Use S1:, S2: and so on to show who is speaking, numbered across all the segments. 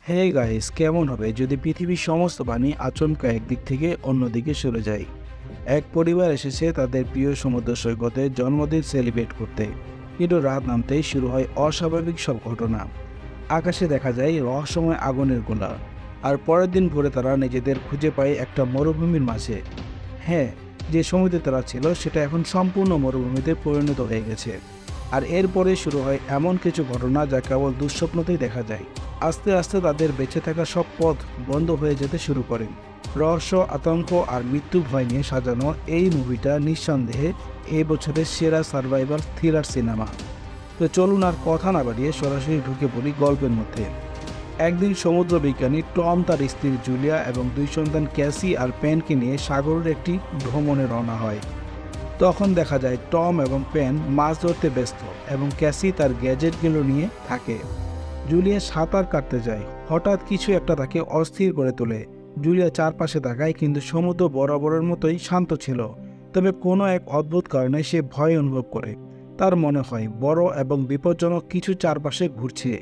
S1: Hey guys, কেমন হবে যদি পৃথিবীর সমস্ত পানি আচমকা একদিক থেকে অন্যদিকে সরে যায়। এক পরিবার এসেছে তাদের প্রিয় সমুদ্র সৈকতে জন্মদিন সেলিব্রেট করতে, কিন্তু রাত নামতেই শুরু হয় অস্বাভাবিক সব ঘটনা। আকাশে দেখা যায় রহস্যময় আগুনের গোলা, আর পরের দিন ভোরে তারা নিজেদের খুঁজে পায় একটা মরুভূমির মাঝে। হ্যাঁ, যে সমুদ্রে তারা ছিল সেটা এখন সম্পূর্ণ মরুভূমিতে পরিণত হয়ে গেছে। আর এরপরে শুরু হয় এমন কিছু ঘটনা যা কেবল দুঃস্বপ্নতেই দেখা যায়। আস্তে আস্তে তাদের বেঁচে থাকা সব পথ বন্ধ হয়ে যেতে শুরু করে। রহস্য, আতঙ্ক আর মৃত্যু ভয় নিয়ে সাজানো এই মুভিটা নিঃসন্দেহে এই বছরের সেরা সার্ভাইভাল থ্রিলার সিনেমা। তো চলুন আর কথা না বাড়িয়ে সরাসরি ঢুকে পড়ি গল্পের মধ্যে। একদিন সমুদ্র বিজ্ঞানী টম তার স্ত্রী জুলিয়া এবং দুই সন্তান ক্যাসি আর পেনকে নিয়ে সাগরের একটি ভ্রমণে রওনা হয়। তখন দেখা যায় টম এবং পেন মাছ ধরতে ব্যস্ত এবং ক্যাসি তার গ্যাজেটগুলো নিয়ে থাকে। জুলিয়া সাঁতার কাটতে যায়, হঠাৎ কিছু একটা তাকে অস্থির করে তোলে। জুলিয়া চারপাশে তাকায়, কিন্তু সমুদ্র বরাবরের মতোই শান্ত ছিল। তবে কোনো এক অদ্ভুত কারণে সে ভয় অনুভব করে। তার মনে হয় বড় এবং বিপজ্জনক কিছু চারপাশে ঘুরছে।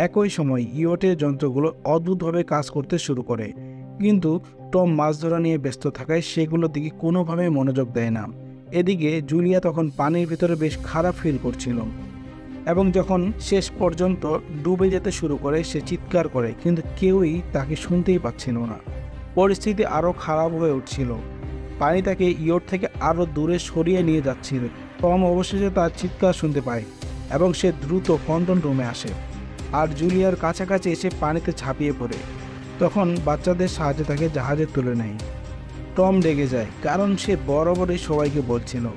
S1: একই সময় ইয়টের যন্ত্রগুলো অদ্ভুতভাবে কাজ করতে শুরু করে, কিন্তু টম মাছ ধরা নিয়ে ব্যস্ত থাকায় সেগুলোর দিকে কোনোভাবে মনোযোগ দেয় না। এদিকে জুলিয়া তখন পানির ভিতরে বেশ খারাপ ফিল করছিল, এবং যখন শেষ পর্যন্ত ডুবে যেতে শুরু করে সে চিৎকার করে, কিন্তু কেউই তাকে শুনতেই পাচ্ছিল না। পরিস্থিতি আরও খারাপ হয়ে উঠছিল। পানি তাকে ইয়ট থেকে আরও দূরে সরিয়ে নিয়ে যাচ্ছিল। টম অবশেষে তার চিৎকার শুনতে পায় এবং সে দ্রুত কন্ট্রোল রুমে আসে, আর জুলিয়ার কাছাকাছি এসে পানিতে ঝাঁপিয়ে পড়ে। তখন বাচ্চাদের সাহায্যে তাকে জাহাজে তুলে নেয়। টম রেগে যায়, কারণ সে বরাবরই সবাইকে বলছিল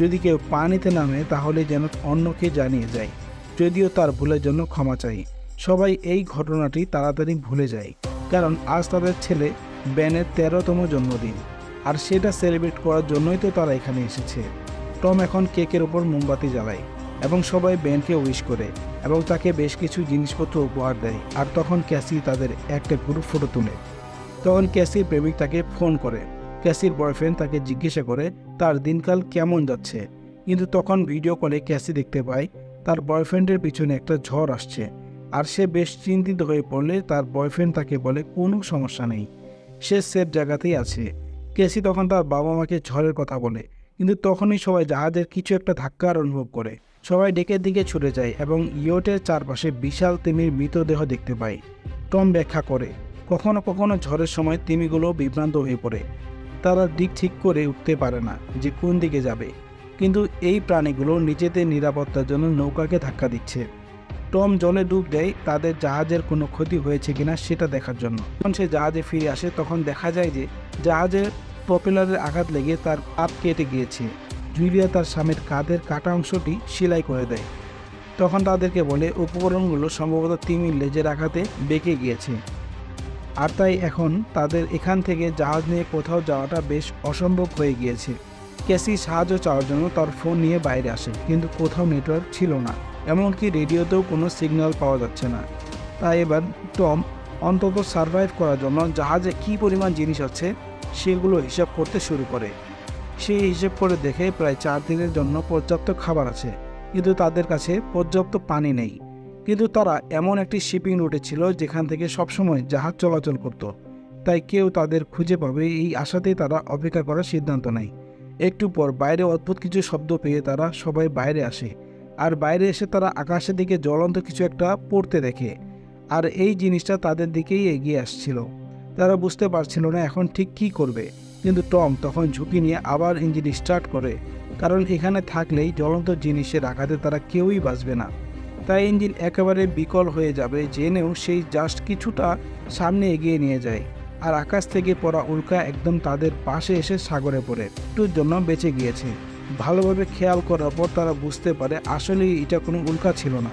S1: যদি কেউ পানিতে নামে তাহলে যেন অন্যকে জানিয়ে যায়, যদিও তার ভুলের জন্য ক্ষমা চাই। সবাই এই ঘটনাটি তাড়াতাড়ি ভুলে যায়, কারণ আজ তাদের ছেলে বেনের 13তম জন্মদিন, আর সেটা সেলিব্রেট করার জন্যই তো তারা এখানে এসেছে। টম এখন কেকের ওপর মোমবাতি জ্বালায় এবং সবাই বেনকে উইশ করে এবং তাকে বেশ কিছু জিনিসপত্র উপহার দেয়। আর তখন ক্যাসি তাদের একটা গ্রুপ ফটো তুলে। তখন ক্যাসির প্রেমিক তাকে ফোন করে। ক্যাসির বয়ফ্রেন্ড তাকে জিজ্ঞাসা করে তার দিনকাল কেমন যাচ্ছে, কিন্তু তখন ভিডিও কলে ক্যাসি দেখতে পায় তার বয়ফ্রেন্ডের পিছনে একটা ঝড় আসছে। আর সে বেশ চিন্তিত হয়ে পড়লে তার বয়ফ্রেন্ড তাকে বলে কোনো সমস্যা নেই, সে সেফ জায়গাতেই আছে। ক্যাসি তখন তার বাবা মাকে ঝড়ের কথা বলে, কিন্তু তখনই সবাই জাহাজের কিছু একটা ধাক্কার অনুভব করে। সবাই ডেকের দিকে ছুটে যায় এবং ইয়টের চারপাশে বিশাল তিমির মৃতদেহ দেখতে পায়। টম ব্যাখ্যা করে কখনো কখনো ঝড়ের সময় তিমিগুলো বিভ্রান্ত হয়ে পড়ে, তারা দিক ঠিক করে উঠতে পারে না যে কোন দিকে যাবে, কিন্তু এই প্রাণীগুলো নিজেদের নিরাপত্তার জন্য নৌকাকে ধাক্কা দিচ্ছে। টম জলে ডুব দেয় তাদের জাহাজের কোনো ক্ষতি হয়েছে কিনা সেটা দেখার জন্য। যখন সে জাহাজে ফিরে আসে তখন দেখা যায় যে জাহাজের প্রপেলারের আঘাত লেগে তার কাঁধ কেটে গিয়েছে। জুলিয়া তার স্বামীর কাঁধের কাটা অংশটি সেলাই করে দেয়। তখন তাদেরকে বলে উপকরণগুলো সম্ভবত তিমির লেজের আঘাতে বেঁকে গিয়েছে, আর তাই এখন তাদের এখান থেকে জাহাজ নিয়ে কোথাও যাওয়াটা বেশ অসম্ভব হয়ে গিয়েছে। ক্যাসি সাহায্য চাওয়ার জন্য তার ফোন নিয়ে বাইরে আসে, কিন্তু কোথাও নেটওয়ার্ক ছিল না, এমনকি রেডিওতেও কোনো সিগন্যাল পাওয়া যাচ্ছে না। তাই এবার টম অন্তত সার্ভাইভ করার জন্য জাহাজে কী পরিমাণ জিনিস আছে সেগুলো হিসাব করতে শুরু করে। সে হিসেব করে দেখে প্রায় 4 দিনের জন্য পর্যাপ্ত খাবার আছে, কিন্তু তাদের কাছে পর্যাপ্ত পানি নেই। কিন্তু তারা এমন একটি শিপিং রুটে ছিল যেখান থেকে সবসময় জাহাজ চলাচল করত, তাই কেউ তাদের খুঁজে পাবে এই আশাতেই তারা অপেক্ষা করার সিদ্ধান্ত নেয়। একটু পর বাইরে অদ্ভুত কিছু শব্দ পেয়ে তারা সবাই বাইরে আসে, আর বাইরে এসে তারা আকাশের দিকে জ্বলন্ত কিছু একটা পড়তে দেখে, আর এই জিনিসটা তাদের দিকেই এগিয়ে আসছিল। তারা বুঝতে পারছিল না এখন ঠিক কী করবে, কিন্তু টম তখন ঝুঁকি নিয়ে আবার ইঞ্জিন স্টার্ট করে, কারণ এখানে থাকলেই জ্বলন্ত জিনিসের আঘাতে তারা কেউই বাঁচবে না। তাই ইঞ্জিন একেবারে বিকল হয়ে যাবে জেনেও সেই জাস্ট কিছুটা সামনে এগিয়ে নিয়ে যায়, আর আকাশ থেকে পড়া উল্কা একদম তাদের পাশে এসে সাগরে পড়ে। একটুর জন্য বেঁচে গিয়েছে। ভালোভাবে খেয়াল করার পর তারা বুঝতে পারে আসলে এটা কোনো উল্কা ছিল না,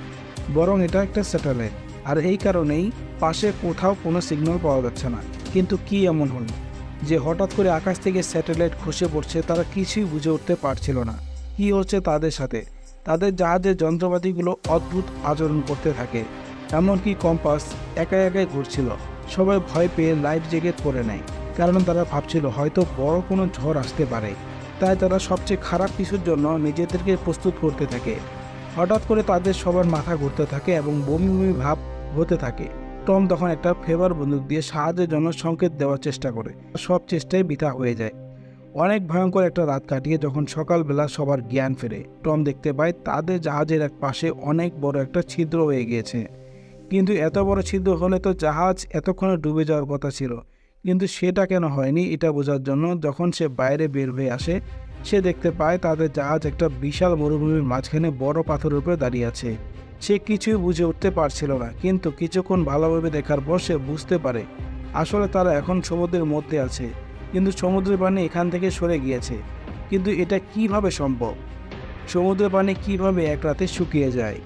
S1: বরং এটা একটা স্যাটেলাইট, আর এই কারণেই পাশে কোথাও কোনো সিগন্যাল পাওয়া যাচ্ছে না। কিন্তু কি এমন হলো যে হঠাৎ করে আকাশ থেকে স্যাটেলাইট খসে পড়ছে, তারা কিছুই বুঝে উঠতে পারছিল না কি হচ্ছে তাদের সাথে। তাদের জাহাজের যন্ত্রপাতিগুলো অদ্ভুত আচরণ করতে থাকে, এমনকি কম্পাস একাই একাই ঘুরছিল। সবাই ভয় পেয়ে লাইফ জ্যাকেট পরে নেয়, কারণ তারা ভাবছিল হয়তো বড় কোনো ঝড় আসতে পারে। তাই তারা সবচেয়ে খারাপ কিছুর জন্য নিজেদেরকে প্রস্তুত করতে থাকে। হঠাৎ করে তাদের সবার মাথা ঘুরতে থাকে এবং বমি বমি ভাব হতে থাকে। টম তখন একটা ফেভার বন্দুক দিয়ে সাহায্যের জন্য সংকেত দেওয়ার চেষ্টা করে। সব চেষ্টাই বৃথা হয়ে যায়। অনেক ভয়ঙ্কর একটা রাত কাটিয়ে যখন সকালবেলা সবার জ্ঞান ফেরে, টম দেখতে পায় তাদের জাহাজের এক পাশে অনেক বড় একটা ছিদ্র হয়ে গিয়েছে। কিন্তু এত বড় ছিদ্র হলে তো জাহাজ এতক্ষণে ডুবে যাওয়ার কথা ছিল, কিন্তু সেটা কেন হয়নি এটা বোঝার জন্য যখন সে বাইরে বের হয়ে আসে, সে দেখতে পায় তাদের জাহাজ একটা বিশাল মরুভূমির মাঝখানে বড় পাথরের উপরে দাঁড়িয়ে আছে। সে কিছুই বুঝে উঠতে পারছিল না, কিন্তু কিছুক্ষণ ভালোভাবে দেখার পর সে বুঝতে পারে আসলে তারা এখন সমুদ্রের মধ্যে আছে, কিন্তু সমুদ্রের পানি এখান থেকে সরে গিয়েছে। কিন্তু এটা কিভাবে সম্ভব? সমুদ্রের পানি কিভাবে এক রাতে শুকিয়ে যায়?